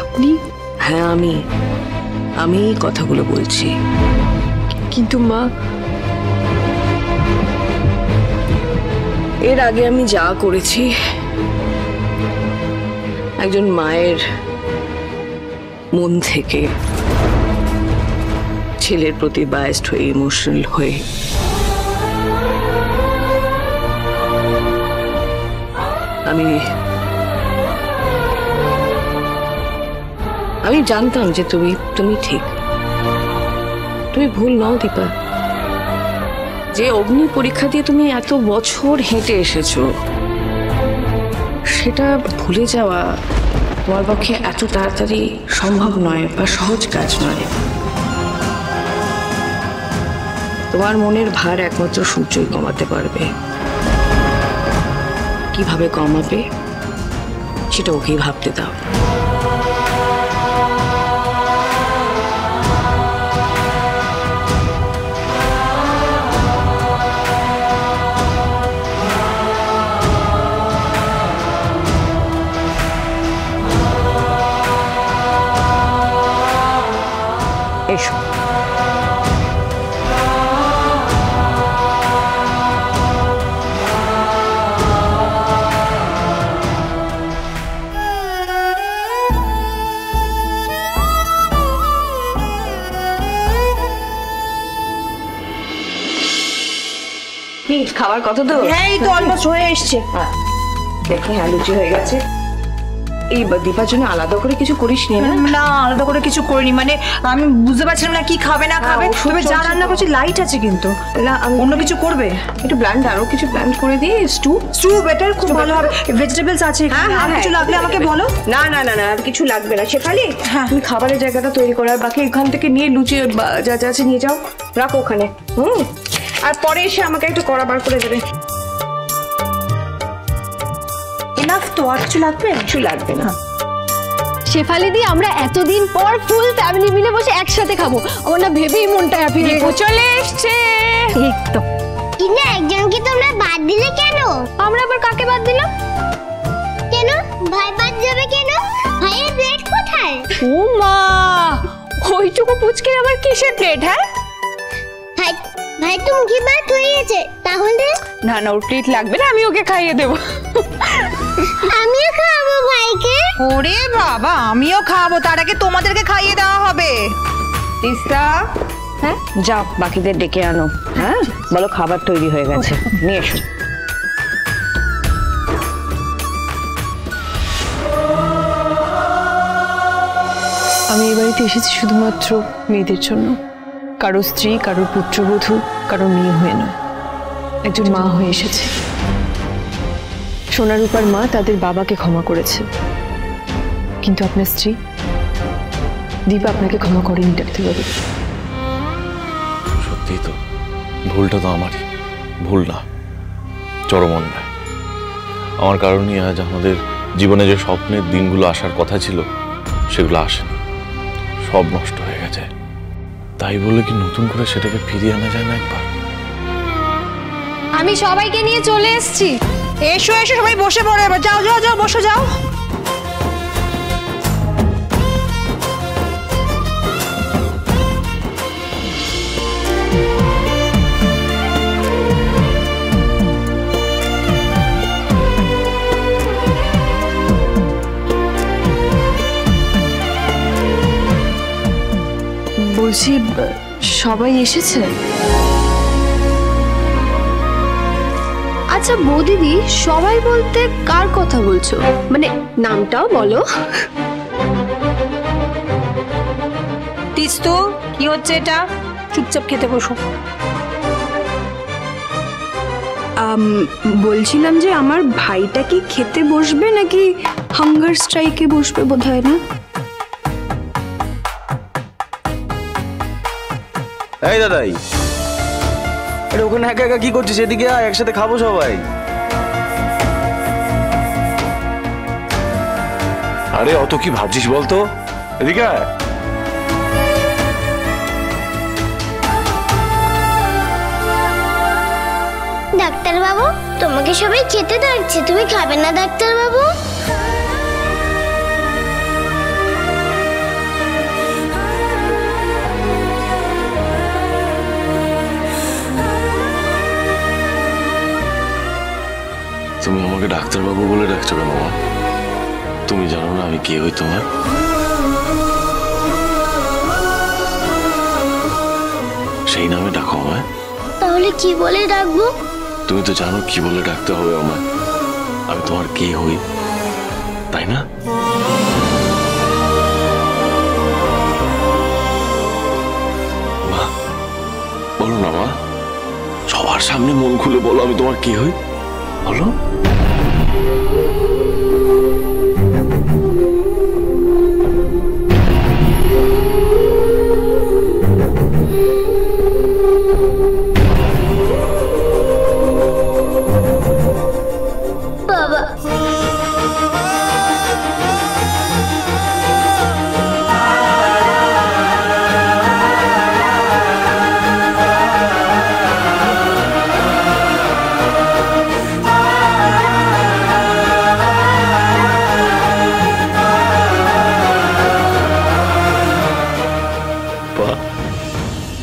আপনি? হ্যাঁ আমি কথাগুলো বলছি। কিন্তু মা, এর আগে আমি যা করেছি একজন মায়ের মন থেকে ছেলের প্রতি বায়াসড হয়ে, ইমোশনাল হয়ে, আমি জানতাম যে তুমি ঠিক, তুমি ভুল নও দীপা। যে অগ্নি পরীক্ষা দিয়ে তুমি এত বছর হেঁটে এসেছো, সেটা ভুলে যাওয়া তোমার পক্ষে এত তাড়াতাড়ি সম্ভব নয় বা সহজ কাজ নয়। তোমার মনের ভার একমাত্র সূর্যই কমাতে পারবে। কিভাবে কমাবে সেটা ওকেই ভাবতে দাও। এসো। খাবার কত তো? এই তো অলমোস্ট হয়ে এসছে। দেখি, হ্যাঁ, লুচি হয়ে গেছে। এই দীপার জন্য আলাদা করে কিছু করিস নি? না, আলাদা করে কিছু করিনি। মানে আমি বুঝতে পারছিলাম না কি খাবে না খাবে। তবে যা রান্না করছি লাইট আছে, কিন্তু অন্য কিছু করবে। একটু ব্ল্যান্ড, আরো কিছু ব্ল্যান্ড করে দিই। স্টু বেটার, খুব ভালো হবে। ভেজিটেবলস আছে, আর কিছু লাগলে আমাকে বলো। না, আর কিছু লাগবে না। শেফালি, তুমি খাবারের জায়গাটা তৈরি করো, আর বাকি এখান থেকে নিয়ে লুচি যা যা আছে নিয়ে যাও, রাখো ওখানে। আর পরে এসে আমাকে একটু কড়া বার করে দেবে। এনাফ তো? আর কিছু লাগবে? কিছু লাগবে না। শেফালি দি, আমরা এতদিন পর ফুল ফ্যামিলি মিলে বসে একসাথে খাবো। আমার না ভেবেই মনটা হ্যাপি হয়ে গেছে। চলে এসছে একদম। কিন্তু একজনকে তোমরা বাদ দিলে কেন? আমরা আবার কাকে বাদ দিলাম? কেন ভাই বাদ যাবে কেন? ভাইয়ের প্লেট কোথায়? ও মা, ওইটুকু পুচকে আবার কিসের প্লেট? হ্যাঁ ভাই তুমি কি বাদ হয়ে গেছে তাহলে? না, ওর প্লেট লাগবে না, আমি ওকে খাইয়ে দেবো। আমিও খাওয়াবো ভাইকে। ওরে বাবা, আমিও খাবো, তার আগে তোমাদেরকে খাইয়ে দেওয়া হবে। তিস্তা, হ্যাঁ, যাও বাকিদের ডেকে আনো। হ্যাঁ, বলো খাবার তৈরি হয়ে গেছে, নিয়ে এসো। আমি এই বাড়িতে এসেছি শুধুমাত্র মেয়েদের জন্য। কারো স্ত্রী, কারো পুত্রবধূ, কারো মেয়ে হয়ে নয়, একজন মা হয়ে এসেছে। সোনারূপার মা তাদের বাবাকে ক্ষমা করেছে, কিন্তু আপনার স্ত্রী দীপা আপনাকে ক্ষমা করেনি ডাক্তারবাবু। সত্যি তো, ভুলটা তো আমারই। ভুল না, চরম অন্যায়। আমার কারণেই আজ আমাদের জীবনে যে স্বপ্নের দিনগুলো আসার কথা ছিল সেগুলো আসেনি, সব নষ্ট হয়ে গেছে। তাই বলে কি নতুন করে সেটাকে ফিরিয়ে আনা যায় না একবার? আমি সবাইকে নিয়ে চলে এসেছি। এসো এসো, সবাই বসে পড়ো এবার। যাও যাও যাও, বসে যাও। বলছি, সবাই এসেছে? আচ্ছা বৌদিদি, সবাই বলতে কার কথা বলছো? মানে নামটাও বলো। তিস্তু, কি হচ্ছে এটা? চুপচাপ খেতে বসো। বলছিলাম যে আমার ভাইটা কি খেতে বসবে নাকি হাঙ্গার স্ট্রাইকে বসবে বোধহয়, না? এই দাদাই, এটা ওখানে একা একা কি করছিস? এদিকে আয়, একসাথে খাবো সবাই। আরে অত কি ভাবছিস বলতো, এদিকে আয়। ডাক্তার বাবু, তোমাকে সবাই খেতে ডাকছে, তুমি খাবে না ডাক্তার বাবু? ডাক্তারবাবু বলে ডাকছো কেন মা? তুমি জানো না আমি কে হই তোমার? সেই নামে ডাকো আমায়। তাহলে কি বলে ডাকবো? তুমি তো জানো কি বলে ডাকতে হবে আমায়। আমি তোমার কে হই, তাই না? মা বলো না মা, সবার সামনে মন খুলে বলো আমি তোমার কে হই, বলো। বাবা,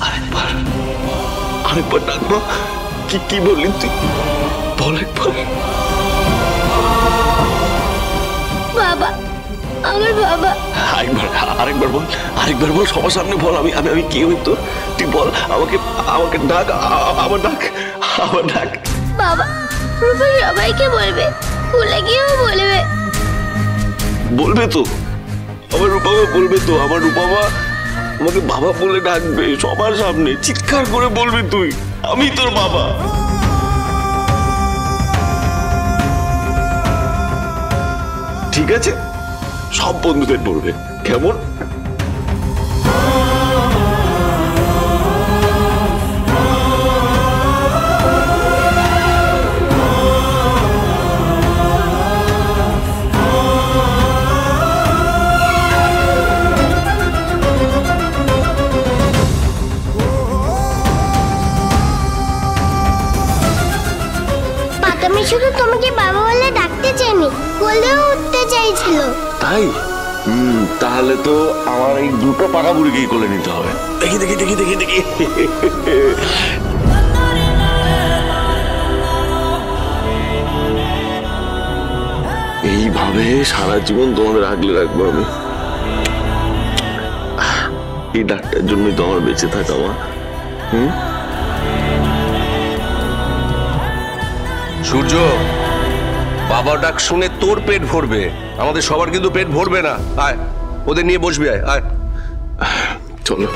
আরেকবার আরেকবার ডাকবো। কি কি বললি তুই, বল একবার। বাবা, আমার বাবা। আরেকবার বল, আরেকবার বল, সবার সামনে বল আমি আমি আমি কি হই তোর। তুই বল আমাকে, আমাকে ডাক, আমার ডাক, আমার ডাক। বাবা, রূপা সবাইকে বলবে, ভুলে গিয়েও বলবে। বলবে তো, আমার রূপামা বলবে তো, আমার রূপামা আমাকে বাবা বলে ডাকবে সবার সামনে, চিৎকার করে বলবে তুই আমি তোর বাবা। ঠিক আছে, সব বন্ধুদের বলবে, কেমন? আমি শুধু তোমাকে বাবা বলে ডাকতে চাইনি, বলেও উঠতে চাইছিল। তাই? তাহলে তো আমার এই দুটো পাকা বুড়িকেই কোলে নিতে হবে। দেখি দেখি দেখি দেখি দেখি এইভাবে সারা জীবন তোমাদের আগলে রাখবো আমি। এই ডাক্তারের জন্যই তো আমার বেঁচে থাকা মা। সূর্য, বাবা ডাক শুনে তোর পেট ভরবে, আমাদের সবার কিন্তু পেট ভরবে না। আয়, ওদের নিয়ে বসবি, আয় আয়। চলো।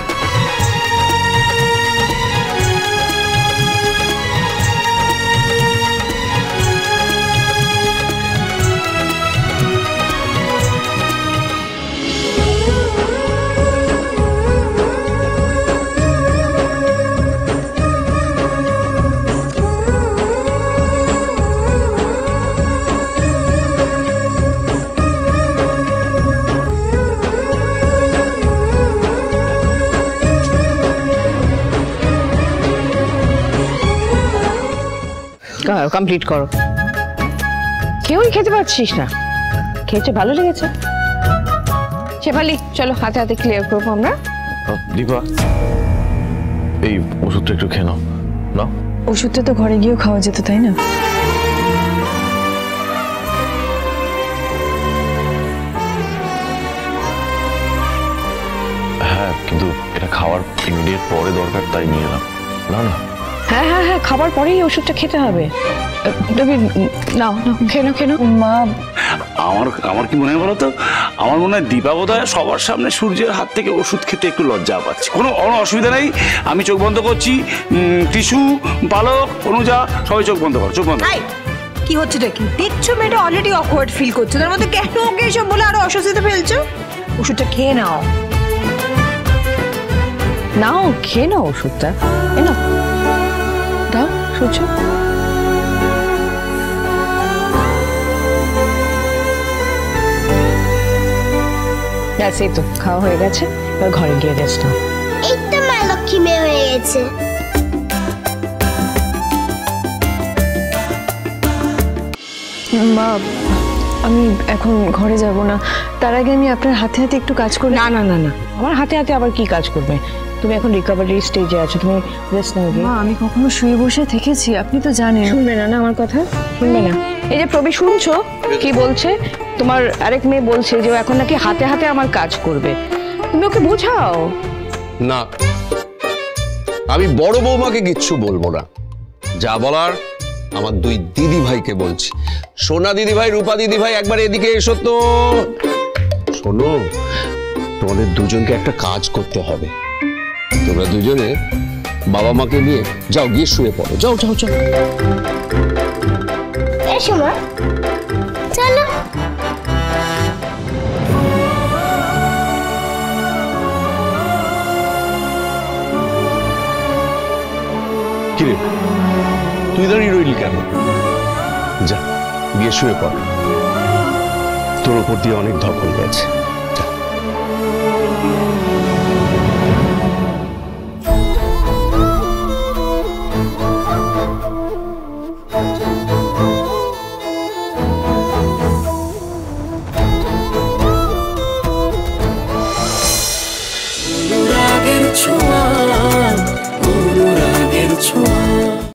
কমপ্লিট করো। কেউই খেতে পারছিস না, খেয়েছে ভালো লেগেছে। শেফালি চলো, হাতে হাতে ক্লিয়ার করবো আমরা। দীপা, এই ওষুধটা একটু খেয়ে নাও। না, ওষুধটা তো ঘরে গিয়েও খাওয়া যেত, তাই না? হ্যাঁ, কিন্তু এটা খাওয়ার ইমিডিয়েট পরে দরকার, তাই নিয়ে এলাম। না না, হ্যাঁ হ্যাঁ হ্যাঁ, খাবার পরেই ওষুধটা খেতে হবে। তুমি নাও নাও, খেয়ে নাও, খেয়ে নাও। মা, আমার কি মনে হয় বলো তো, আমার মনে হয় দীপা বোধহয় সবার সামনে সূর্যের হাত থেকে ওষুধ খেতে একটু লজ্জা পাচ্ছে। কোনো অসুবিধা নেই, আমি চোখ বন্ধ করছি। টিসু, পালক, অনুজা, সবাই চোখ বন্ধ করো, চোখ বন্ধ। কি হচ্ছেটা কি দেখছো? মেয়েটা অলরেডি অকওয়ার্ড ফিল করছে, তার মধ্যে কেন ওকে এসব বলে আরো অস্বস্তিতে ফেলছো? ওষুধটা খেয়ে নাও। নাও, খেয়ে নাও ওষুধটা, এ নাও, দাও সূর্য। এই তো খাওয়া হয়ে গেছে, এবার ঘরে গিয়ে রেস্ট নাও। এই তো মা লক্ষ্মী মেয়ে হয়ে গেছে। মা, আমি এখন ঘরে যাব না, তার আগে আমি আপনার হাতে হাতে একটু কাজ করি। না না না না, আমার হাতে হাতে আবার কি কাজ করবে? তুমি এখন রিকভারি স্টেজে আছো, তুমি রেস্ট নাও গিয়ে। মা আমি কখনো শুয়ে বসে থেকেছি, আপনি তো জানেন। শুনবে না আমার কথা? শুনবে না? এই যে প্রবি, শুনছো কি বলছে? তোমার আরেক মেয়ে বলছে যে ও এখন নাকি হাতে হাতে আমার কাজ করবে, তুমি ওকে বোঝাও। না, আমি বড় বৌমাকে কিচ্ছু বলবো না, যা বলার আমার দুই দিদি ভাইকে বলছি। সোনা দিদি ভাই, রূপা দিদি ভাই, একবার এদিকে এসো তো। শোনো, তোমাদের দুজনকে একটা কাজ করতে হবে। তোমরা দুজনে বাবা মাকে নিয়ে যাও, গিয়ে শুয়ে পড়ো। যাও যাও যাও। এসো মা, চলো। কিরে, তুই দাঁড়িয়ে রইলি কেন? যা, গিয়ে শুয়ে পড়, তোর উপর দিয়ে অনেক ধকল গেছে। অনুরাগের ছোঁয়া